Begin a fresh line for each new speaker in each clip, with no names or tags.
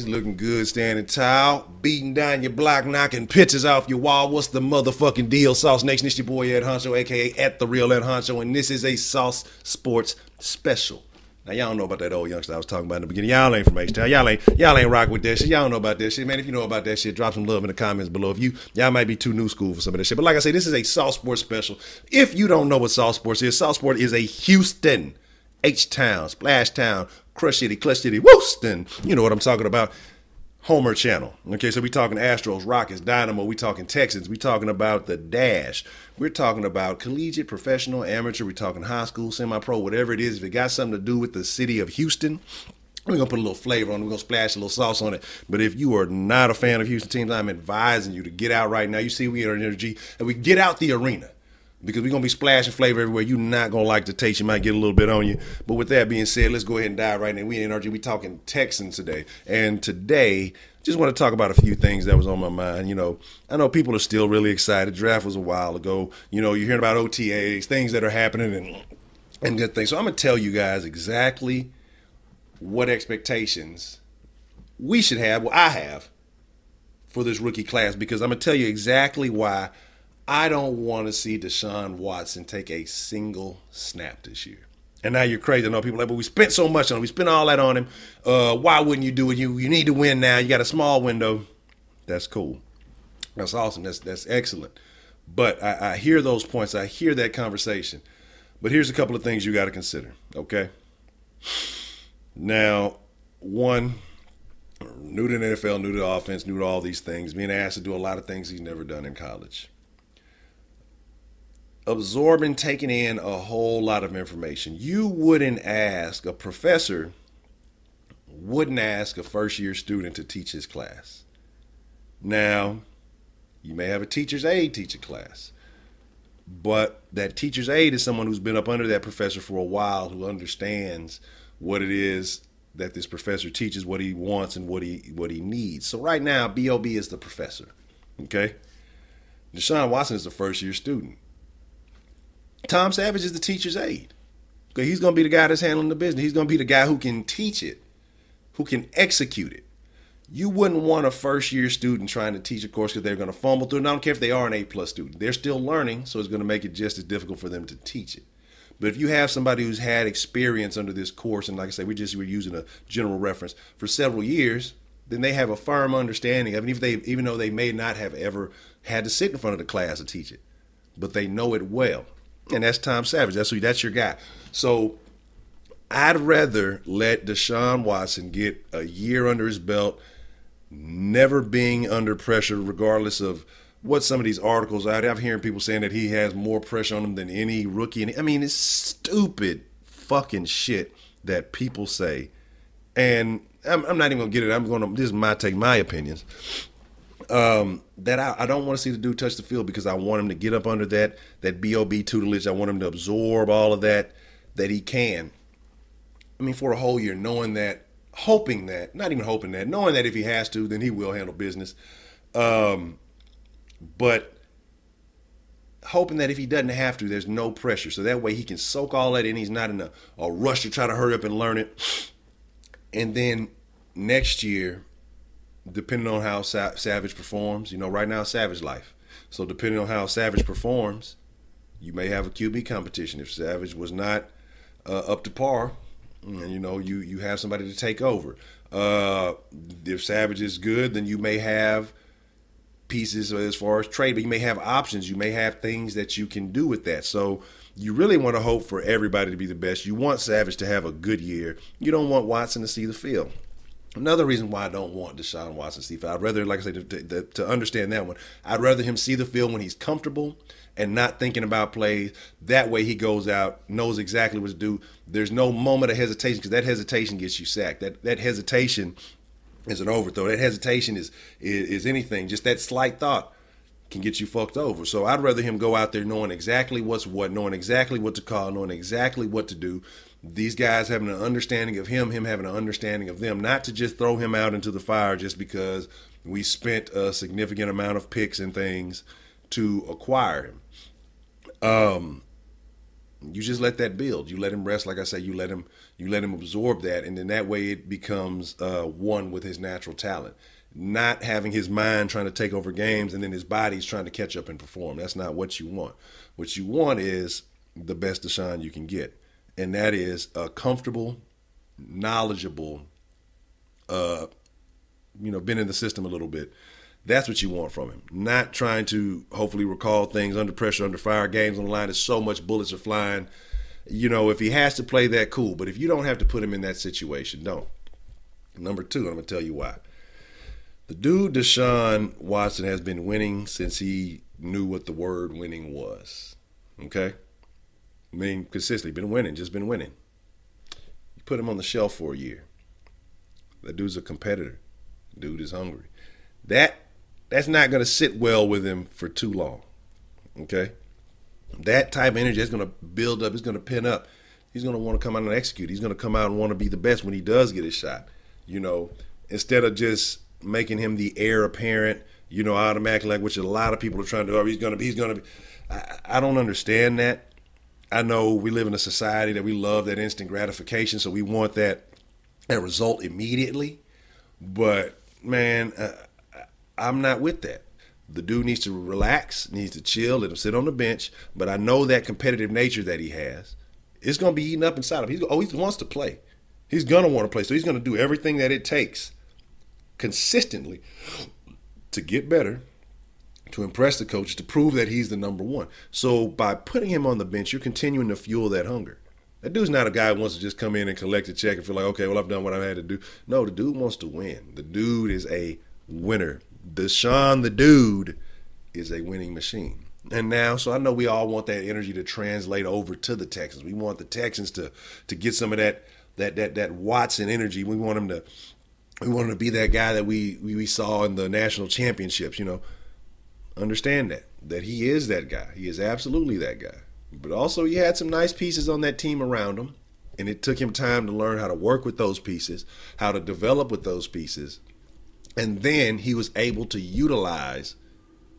He's looking good, standing tall, beating down your block, knocking pictures off your wall. What's the motherfucking deal? Sauce Nation, it's your boy Ed Honcho, aka at the real Ed Honcho, and this is a Sauce Sports special. Now y'all don't know about that old youngster I was talking about in the beginning. Y'all ain't from HTOWN. Y'all ain't rock with that shit. Y'all don't know about that shit, man. If you know about that shit, drop some love in the comments below. If y'all might be too new school for some of that shit. But like I say, this is a Sauce Sports special. If you don't know what Sauce Sports is, Sauce Sports is a Houston, HTOWN, Splash Town, Crush City, Clutch City, Wooston. You know what I'm talking about. Homer channel. Okay, so we talking Astros, Rockets, Dynamo. We talking Texans. We talking about the Dash. We're talking about collegiate, professional, amateur. We talking high school, semi-pro, whatever it is. If it got something to do with the city of Houston, we're going to put a little flavor on it. We're going to splash a little sauce on it. But if you are not a fan of Houston teams, I'm advising you to get out right now. You see we are in energy, and we get out the arena. Because we're going to be splashing flavor everywhere. You're not going to like the taste. You might get a little bit on you. But with that being said, let's go ahead and dive right in. We in NRG. We talking Texans today. And today, just want to talk about a few things that was on my mind. You know, I know people are still really excited. Draft was a while ago. You know, you're hearing about OTAs, things that are happening and good things. So I'm going to tell you guys exactly what expectations we should have, well, I have, for this rookie class. Because I'm going to tell you exactly why I don't want to see Deshaun Watson take a single snap this year. And now you're crazy. I know people are like, but we spent so much on him. We spent all that on him. Why wouldn't you do it? You need to win now. You got a small window. That's cool. That's awesome. That's excellent. But I hear those points. I hear that conversation. But here's a couple of things you got to consider, okay? Now, one, new to the NFL, new to the offense, new to all these things, being asked to do a lot of things he's never done in college. Absorbing, taking in a whole lot of information. You wouldn't ask, a professor wouldn't ask a first-year student to teach his class. Now, you may have a teacher's aide teach a class, but that teacher's aide is someone who's been up under that professor for a while, who understands what it is that this professor teaches, what he wants and what he needs. So right now, B.O.B. is the professor, okay? Deshaun Watson is the first-year student. Tom Savage is the teacher's aide. Okay, he's going to be the guy that's handling the business. He's going to be the guy who can teach it, who can execute it. You wouldn't want a first-year student trying to teach a course because they're going to fumble through it. And I don't care if they are an A-plus student. They're still learning, so it's going to make it just as difficult for them to teach it. But if you have somebody who's had experience under this course, and like I say, we're using a general reference, for several years, then they have a firm understanding of it, even though they may not have ever had to sit in front of the class to teach it. But they know it well. And that's Tom Savage. That's your guy. So I'd rather let Deshaun Watson get a year under his belt, never being under pressure, regardless of what some of these articles out there. I'm hearing people saying that he has more pressure on him than any rookie. I mean, it's stupid fucking shit that people say. And I'm not even going to get it. This is my take, my opinions. That I don't want to see the dude touch the field because I want him to get up under that B.O.B. tutelage. I want him to absorb all of that he can. I mean, for a whole year, knowing that, knowing that if he has to, then he will handle business. But hoping that if he doesn't have to, there's no pressure. So that way he can soak all that in. He's not in a rush to try to hurry up and learn it. And then next year, depending on how Savage performs, right now Savage life. So depending on how Savage performs, you may have a QB competition. If Savage was not up to par, you have somebody to take over. If Savage is good, then you may have pieces as far as trade, but you may have options. You may have things that you can do with that. So you really want to hope for everybody to be the best. You want Savage to have a good year. You don't want Watson to see the field. Another reason why I don't want Deshaun Watson to see the field, I'd rather, like I said, to understand that one, I'd rather him see the field when he's comfortable and not thinking about plays. That way he goes out, knows exactly what to do. There's no moment of hesitation because that hesitation gets you sacked. That hesitation is an overthrow. That hesitation is anything. Just that slight thought can get you fucked over. So I'd rather him go out there knowing exactly what's what, knowing exactly what to call, knowing exactly what to do. These guys having an understanding of him having an understanding of them, not to just throw him out into the fire just because we spent a significant amount of picks and things to acquire him. You just let that build. You let him rest. Like I say, you let him absorb that, and then that way it becomes one with his natural talent. Not having his mind trying to take over games and then his body's trying to catch up and perform. That's not what you want. What you want is the best Deshaun you can get, and that is a comfortable, knowledgeable, been in the system a little bit. That's what you want from him. Not trying to hopefully recall things under pressure, under fire, games on the line. There's so much bullets are flying. If he has to play that, cool. But if you don't have to put him in that situation, don't. Number two, I'm going to tell you why. The dude, Deshaun Watson, has been winning since he knew what the word winning was. Okay? I mean, consistently been winning, just been winning. You put him on the shelf for a year. That dude's a competitor. Dude is hungry. That's not going to sit well with him for too long. Okay? That type of energy is going to build up. It's going to pin up. He's going to want to come out and execute. He's going to come out and want to be the best when he does get his shot. Instead of just making him the heir apparent, automatically, like which a lot of people are trying to do. He's going to be. I don't understand that. I know we live in a society that we love that instant gratification, so we want that result immediately. But, man, I'm not with that. The dude needs to relax, needs to chill, let him sit on the bench. But I know that competitive nature that he has, it's going to be eating up inside of him. He wants to play. He's going to want to play. So he's going to do everything that it takes consistently to get better, to impress the coaches, to prove that he's the number one. So by putting him on the bench, you're continuing to fuel that hunger. That dude's not a guy who wants to just come in and collect a check and feel like, okay, well, I've done what I had to do. No, the dude wants to win. The dude is a winner. Deshaun, the dude, is a winning machine. And now, so I know we all want that energy to translate over to the Texans. We want the Texans to get some of that Watson energy. We want him to be that guy that we saw in the national championships. Understand that he is that guy. He is absolutely that guy. But also he had some nice pieces on that team around him, and it took him time to learn how to work with those pieces, how to develop with those pieces, and then he was able to utilize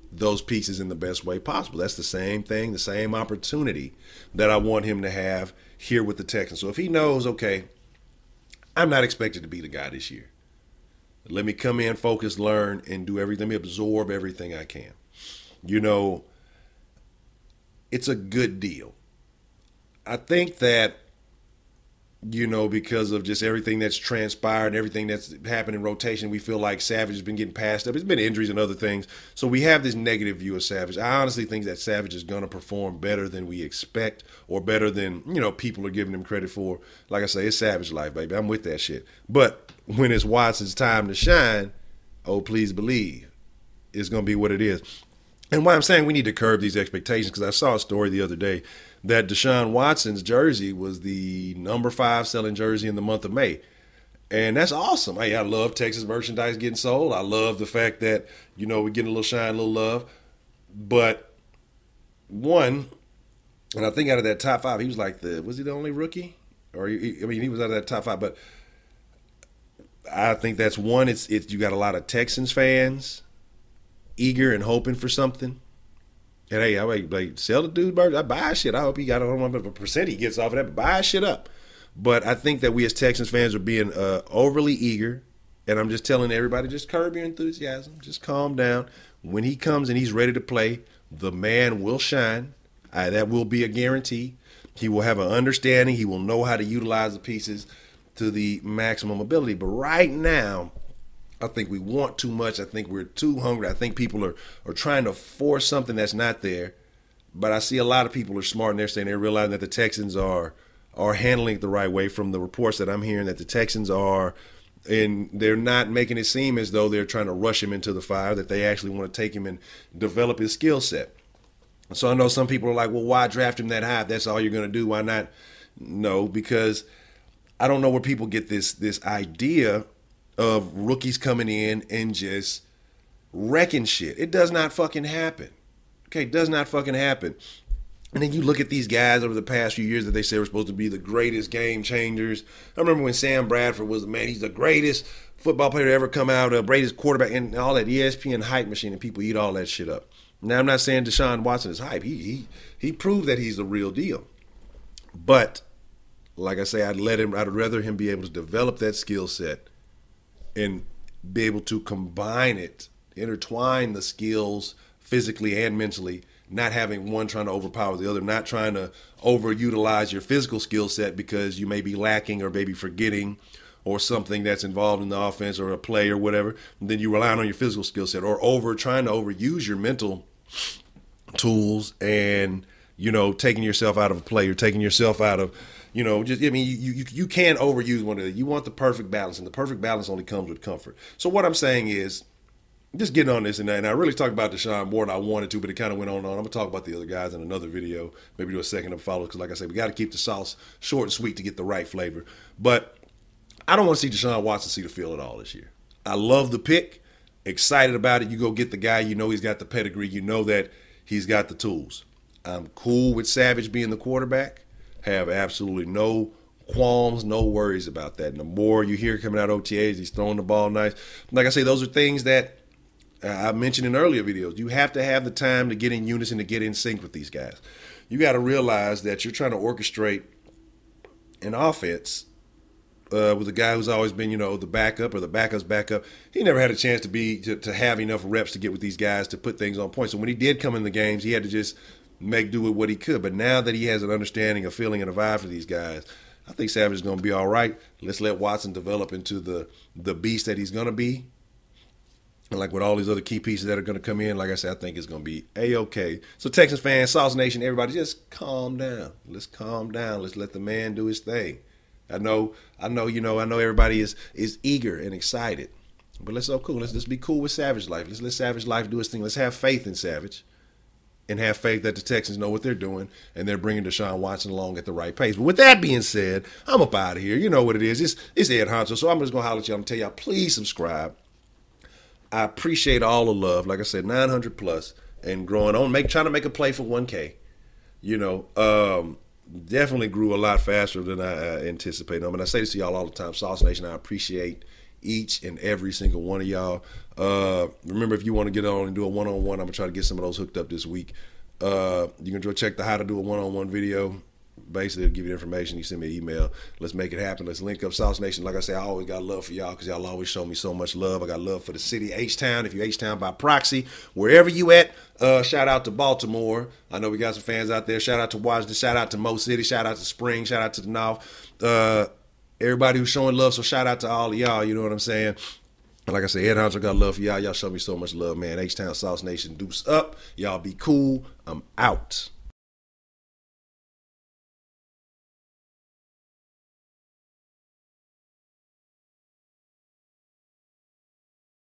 those pieces in the best way possible. That's the same thing, the same opportunity that I want him to have here with the Texans. So if he knows, okay, I'm not expected to be the guy this year. Let me come in, focus, learn, and do everything. Let me absorb everything I can. It's a good deal. I think that, because of just everything that's transpired and everything that's happened in rotation, we feel like Savage has been getting passed up. It's been injuries and other things. So we have this negative view of Savage. I honestly think that Savage is going to perform better than we expect, or better than, people are giving him credit for. Like I say, it's Savage life, baby. I'm with that shit. But when it's Watson's time to shine, oh, please believe it's going to be what it is. And why I'm saying we need to curb these expectations, because I saw a story the other day that Deshaun Watson's jersey was the number 5 selling jersey in the month of May. And that's awesome. Hey, I love Texas merchandise getting sold. I love the fact that, we're getting a little shine, a little love. But one, and I think out of that top 5, he was like was he the only rookie? Or, he was out of that top 5. But I think that's one. It's you got a lot of Texans fans eager and hoping for something. And hey, I sell the dude bird. I buy shit. I hope he got, I don't know what percent he gets off of that, but buy shit up. But I think that we as Texans fans are being overly eager. And I'm just telling everybody, just curb your enthusiasm. Just calm down. When he comes and he's ready to play, the man will shine. That will be a guarantee. He will have an understanding. He will know how to utilize the pieces to the maximum ability. But right now, I think we want too much. I think we're too hungry. I think people are trying to force something that's not there. But I see a lot of people are smart, and they're saying they're realizing that the Texans are handling it the right way. From the reports that I'm hearing, that the Texans are, and they're not making it seem as though they're trying to rush him into the fire, that they actually want to take him and develop his skill set. So I know some people are like, well, why draft him that high if that's all you're going to do? Why not? No, because I don't know where people get this idea of rookies coming in and just wrecking shit. It does not fucking happen. Okay, it does not fucking happen. And then you look at these guys over the past few years that they say were supposed to be the greatest game changers. I remember when Sam Bradford was he's the greatest football player to ever come out, greatest quarterback, and all that ESPN hype machine, and people eat all that shit up. Now, I'm not saying Deshaun Watson is hype. He proved that he's the real deal. But like I say, I'd rather him be able to develop that skill set and be able to combine it, intertwine the skills physically and mentally, not having one trying to overpower the other, not trying to overutilize your physical skill set because you may be lacking or maybe forgetting or something that's involved in the offense or a play or whatever. And then you rely on your physical skill set, or trying to overuse your mental tools and, taking yourself out of a play or taking yourself out of, you can't overuse one of them. You want the perfect balance, and the perfect balance only comes with comfort. So what I'm saying is, just getting on this, and I really talked about Deshaun more than I wanted to, but it kind of went on and on. I'm going to talk about the other guys in another video, maybe do a second of follow, because like I said, we got to keep the sauce short and sweet to get the right flavor. But I don't want to see Deshaun Watson see the field at all this year. I love the pick, excited about it. You go get the guy, he's got the pedigree, that he's got the tools. I'm cool with Savage being the quarterback. Have absolutely no qualms, no worries about that. And the more you hear coming out of OTAs, he's throwing the ball nice. Like I say, those are things that I mentioned in earlier videos. You have to have the time to get in unison, to get in sync with these guys. You got to realize that you're trying to orchestrate an offense with a guy who's always been, the backup or the backup's backup. He never had a chance to have enough reps to get with these guys to put things on point. So when he did come in the games, he had to just make do with what he could. But now that he has an understanding, a feeling, and a vibe for these guys, I think Savage is going to be all right. Let's let Watson develop into the beast that he's going to be. And like with all these other key pieces that are going to come in, like I said, I think it's going to be A-okay. So Texans fans, Sauce Nation, everybody, just calm down. Let's calm down. Let's let the man do his thing. I know everybody is eager and excited. But let's let's be cool with Savage Life. Let's let Savage Life do his thing. Let's have faith in Savage. And have faith that the Texans know what they're doing, and they're bringing Deshaun Watson along at the right pace. But with that being said, I'm up out of here. You know what it is. It's Ed Honcho, so I'm just going to holler at y'all and tell y'all, please subscribe. I appreciate all the love. Like I said, 900 plus and growing on. Trying to make a play for 1K. Definitely grew a lot faster than I anticipated. And I say this to y'all all the time. Sauce Nation, I appreciate each and every single one of y'all. Remember, if you want to get on and do a one-on-one, I'm going to try to get some of those hooked up this week. You can go check the how to do a one-on-one video. Basically, it'll give you the information. You send me an email. Let's make it happen. Let's link up. Sauce Nation, like I say, I always got love for y'all because y'all always show me so much love. I got love for the city, H-Town. If you're H-Town by proxy, wherever you at, shout out to Baltimore. I know we got some fans out there. Shout out to Washington. Shout out to Mo City. Shout out to Spring. Shout out to the North. Everybody who's showing love, so shout out to all of y'all. You know what I'm saying? Like I said, Ed Honcho got love for y'all. Y'all show me so much love, man. H-Town, Sauce Nation, deuce up. Y'all be cool. I'm out.